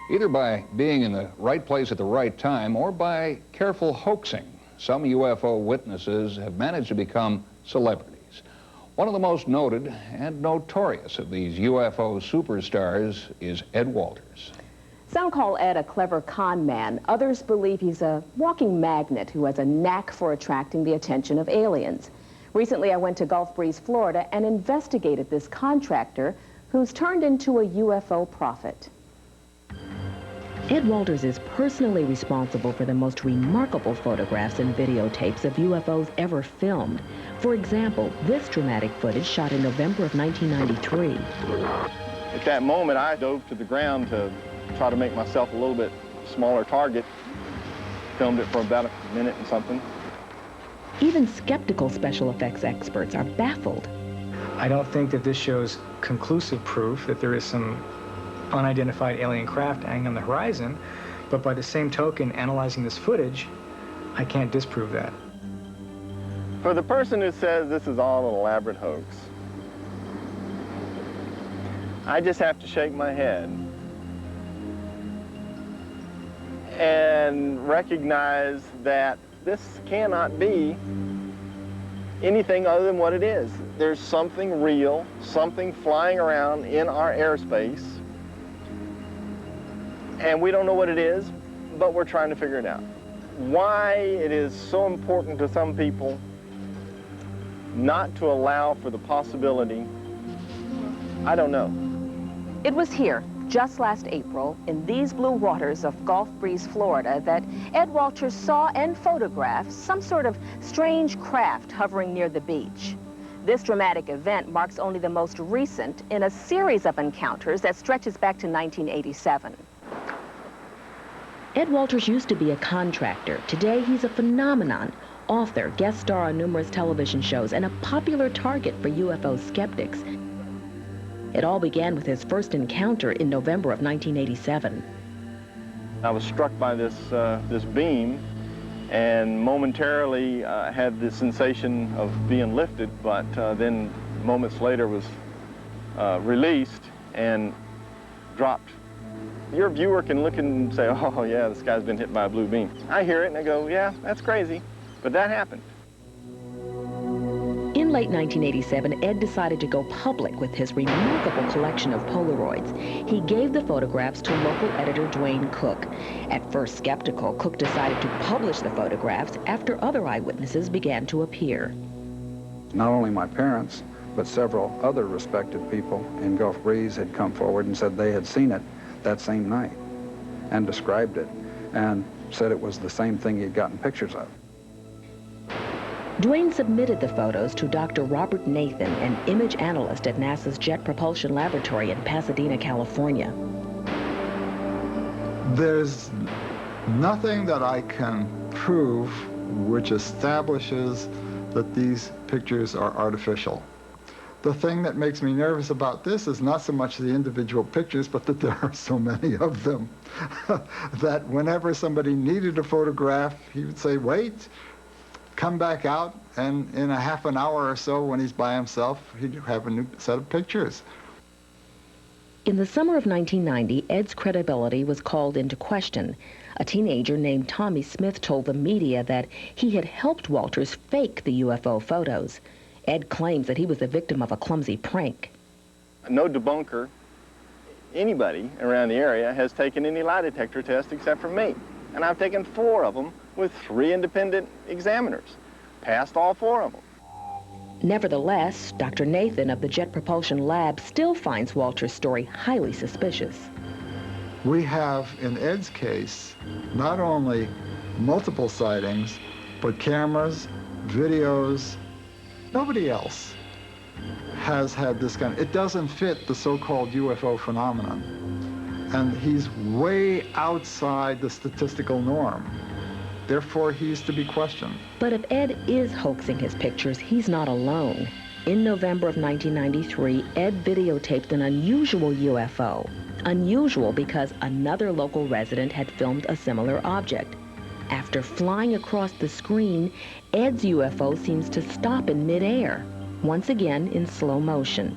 Either by being in the right place at the right time or by careful hoaxing, some UFO witnesses have managed to become celebrities. One of the most noted and notorious of these UFO superstars is Ed Walters. Some call Ed a clever con man. Others believe he's a walking magnet who has a knack for attracting the attention of aliens. Recently, I went to Gulf Breeze, Florida, and investigated this contractor who's turned into a UFO prophet. Ed Walters is personally responsible for the most remarkable photographs and videotapes of UFOs ever filmed. For example, this dramatic footage shot in November of 1993. At that moment, I dove to the ground to try to make myself a little bit smaller target. Filmed it for about a minute and something. Even skeptical special effects experts are baffled. I don't think that this shows conclusive proof that there is some unidentified alien craft hanging on the horizon, but by the same token, analyzing this footage, I can't disprove that. For the person who says this is all an elaborate hoax, I just have to shake my head and recognize that this cannot be anything other than what it is. There's something real, something flying around in our airspace, and we don't know what it is, but we're trying to figure it out. Why it is so important to some people not to allow for the possibility, I don't know. It was here, just last April, in these blue waters of Gulf Breeze, Florida, that Ed Walters saw and photographed some sort of strange craft hovering near the beach. This dramatic event marks only the most recent in a series of encounters that stretches back to 1987. Ed Walters used to be a contractor. Today, he's a phenomenon, author, guest star on numerous television shows, and a popular target for UFO skeptics. It all began with his first encounter in November of 1987. I was struck by this beam and momentarily had the sensation of being lifted, but then moments later was released and dropped. Your viewer can look and say, oh yeah, this guy's been hit by a blue beam. I hear it and I go, yeah, that's crazy, but that happened. In late 1987, Ed decided to go public with his remarkable collection of Polaroids. He gave the photographs to local editor Dwayne Cook. At first skeptical, Cook decided to publish the photographs after other eyewitnesses began to appear. Not only my parents, but several other respected people in Gulf Breeze had come forward and said they had seen it that same night and described it and said it was the same thing he'd gotten pictures of. Dwayne submitted the photos to Dr. Robert Nathan, an image analyst at NASA's Jet Propulsion Laboratory in Pasadena, California. There's nothing that I can prove which establishes that these pictures are artificial. The thing that makes me nervous about this is not so much the individual pictures, but that there are so many of them that whenever somebody needed a photograph, he would say, wait, come back out, and in a half an hour or so when he's by himself, he'd have a new set of pictures. In the summer of 1990, Ed's credibility was called into question. A teenager named Tommy Smith told the media that he had helped Walters fake the UFO photos. Ed claims that he was the victim of a clumsy prank. No debunker, anybody around the area, has taken any lie detector test except for me. And I've taken 4 of them with 3 independent examiners. Passed all 4 of them. Nevertheless, Dr. Nathan of the Jet Propulsion Lab still finds Walters' story highly suspicious. We have, in Ed's case, not only multiple sightings, but cameras, videos. Nobody else has had this kind of, it doesn't fit the so-called UFO phenomenon. And he's way outside the statistical norm. Therefore, he's to be questioned. But if Ed is hoaxing his pictures, he's not alone. In November of 1993, Ed videotaped an unusual UFO. Unusual because another local resident had filmed a similar object. After flying across the screen, Ed's UFO seems to stop in midair, once again in slow motion.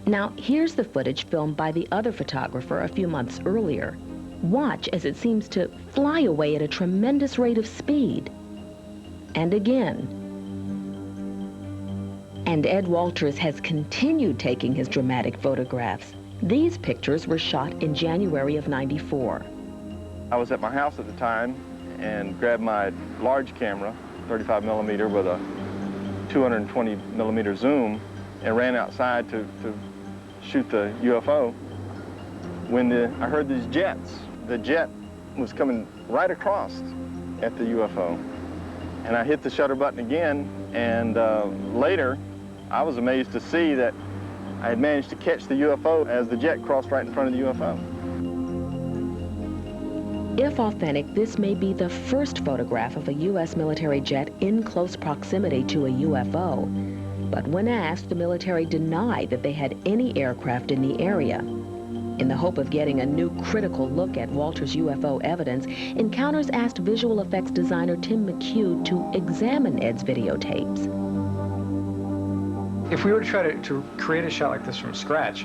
Now, here's the footage filmed by the other photographer a few months earlier. Watch as it seems to fly away at a tremendous rate of speed. And again. And Ed Walters has continued taking his dramatic photographs. These pictures were shot in January of '94. I was at my house at the time and grabbed my large camera, 35 millimeter with a 220 millimeter zoom, and ran outside to shoot the UFO when I heard these jets. The jet was coming right across at the UFO. And I hit the shutter button again, and later I was amazed to see that I had managed to catch the UFO as the jet crossed right in front of the UFO. If authentic, this may be the first photograph of a U.S. military jet in close proximity to a UFO. But when asked, the military denied that they had any aircraft in the area. In the hope of getting a new critical look at Walters' UFO evidence, Encounters asked visual effects designer Tim McHugh to examine Ed's videotapes. If we were to try to create a shot like this from scratch,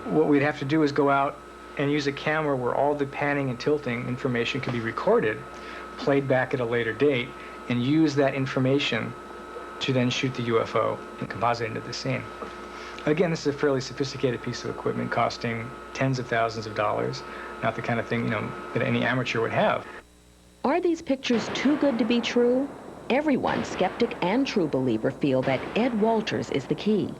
what we'd have to do is go out and use a camera where all the panning and tilting information can be recorded, played back at a later date, and use that information to then shoot the UFO and composite into the scene. Again, this is a fairly sophisticated piece of equipment costing tens of thousands of dollars, not the kind of thing, that any amateur would have. Are these pictures too good to be true? Everyone, skeptic and true believer, feel that Ed Walters is the key.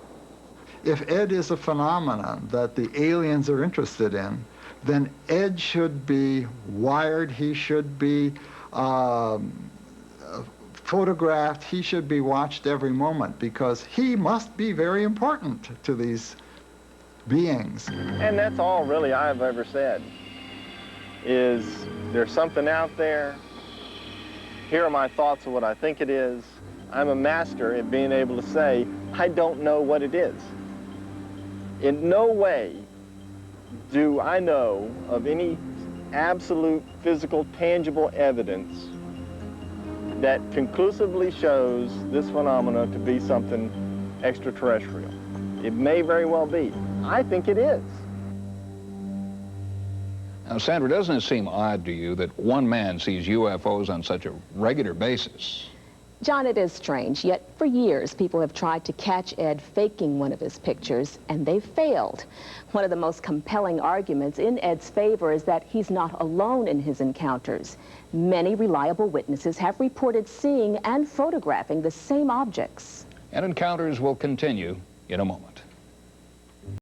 If Ed is a phenomenon that the aliens are interested in, then Ed should be wired, he should be photographed, he should be watched every moment, because he must be very important to these beings. And that's all really I've ever said, is there's something out there. Here are my thoughts of what I think it is. I'm a master at being able to say, I don't know what it is. In no way do I know of any absolute physical, tangible evidence that conclusively shows this phenomena to be something extraterrestrial. It may very well be. I think it is. Now, Sandra, doesn't it seem odd to you that one man sees UFOs on such a regular basis? John, it is strange, yet for years people have tried to catch Ed faking one of his pictures, and they've failed. One of the most compelling arguments in Ed's favor is that he's not alone in his encounters. Many reliable witnesses have reported seeing and photographing the same objects. And Encounters will continue in a moment.